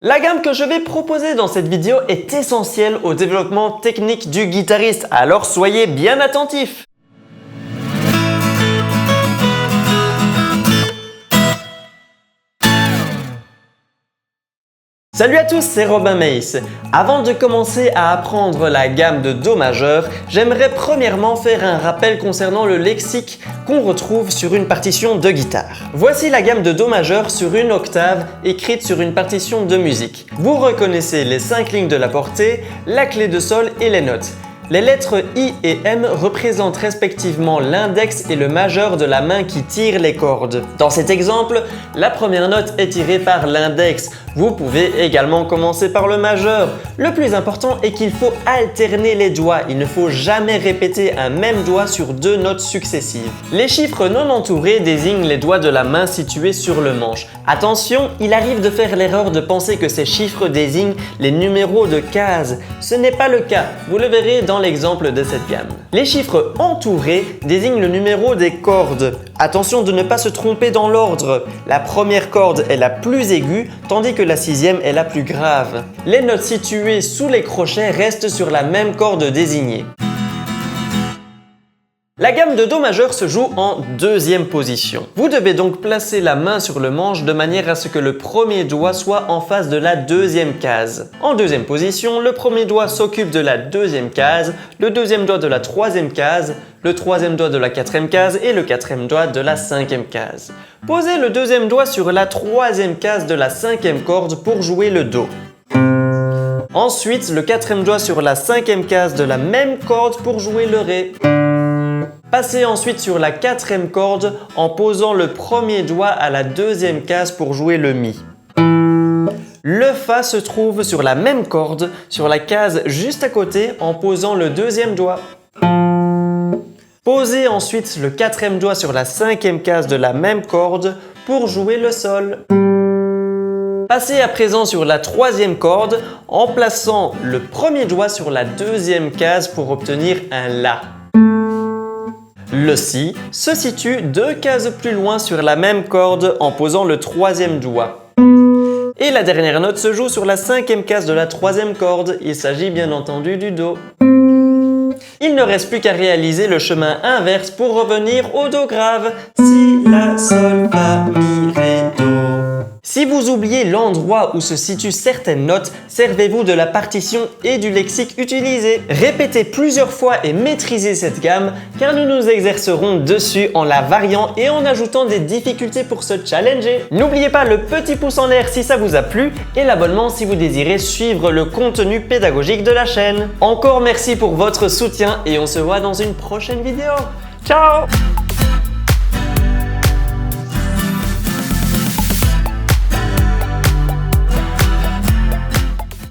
La gamme que je vais proposer dans cette vidéo est essentielle au développement technique du guitariste, alors soyez bien attentifs. Salut à tous, c'est Robin Mace. Avant de commencer à apprendre la gamme de Do majeur, j'aimerais premièrement faire un rappel concernant le lexique qu'on retrouve sur une partition de guitare. Voici la gamme de Do majeur sur une octave écrite sur une partition de musique. Vous reconnaissez les 5 lignes de la portée, la clé de sol et les notes. Les lettres I et M représentent respectivement l'index et le majeur de la main qui tire les cordes. Dans cet exemple, la première note est tirée par l'index. Vous pouvez également commencer par le majeur. Le plus important est qu'il faut alterner les doigts. Il ne faut jamais répéter un même doigt sur 2 notes successives. Les chiffres non entourés désignent les doigts de la main situés sur le manche. Attention, il arrive de faire l'erreur de penser que ces chiffres désignent les numéros de cases. Ce n'est pas le cas. Vous le verrez dans l'exemple de cette gamme. Les chiffres entourés désignent le numéro des cordes. Attention de ne pas se tromper dans l'ordre. La première corde est la plus aiguë, tandis que la 6e est la plus grave. Les notes situées sous les crochets restent sur la même corde désignée. La gamme de Do majeur se joue en deuxième position. Vous devez donc placer la main sur le manche de manière à ce que le premier doigt soit en face de la deuxième case. En deuxième position, le premier doigt s'occupe de la deuxième case, le deuxième doigt de la troisième case, le troisième doigt de la quatrième case et le quatrième doigt de la cinquième case. Posez le deuxième doigt sur la troisième case de la cinquième corde pour jouer le Do. Ensuite, le quatrième doigt sur la cinquième case de la même corde pour jouer le Ré. Passez ensuite sur la quatrième corde en posant le premier doigt à la deuxième case pour jouer le Mi. Le Fa se trouve sur la même corde, sur la case juste à côté en posant le deuxième doigt. Posez ensuite le quatrième doigt sur la cinquième case de la même corde pour jouer le Sol. Passez à présent sur la troisième corde en plaçant le premier doigt sur la deuxième case pour obtenir un La. Le Si se situe 2 cases plus loin sur la même corde en posant le troisième doigt. Et la dernière note se joue sur la cinquième case de la troisième corde. Il s'agit bien entendu du Do. Il ne reste plus qu'à réaliser le chemin inverse pour revenir au Do grave. Si, La, Sol, Fa, Mi, Ré, Do. Si vous oubliez l'endroit où se situent certaines notes, servez-vous de la partition et du lexique utilisé. Répétez plusieurs fois et maîtrisez cette gamme car nous nous exercerons dessus en la variant et en ajoutant des difficultés pour se challenger. N'oubliez pas le petit pouce en l'air si ça vous a plu et l'abonnement si vous désirez suivre le contenu pédagogique de la chaîne. Encore merci pour votre soutien et on se voit dans une prochaine vidéo. Ciao!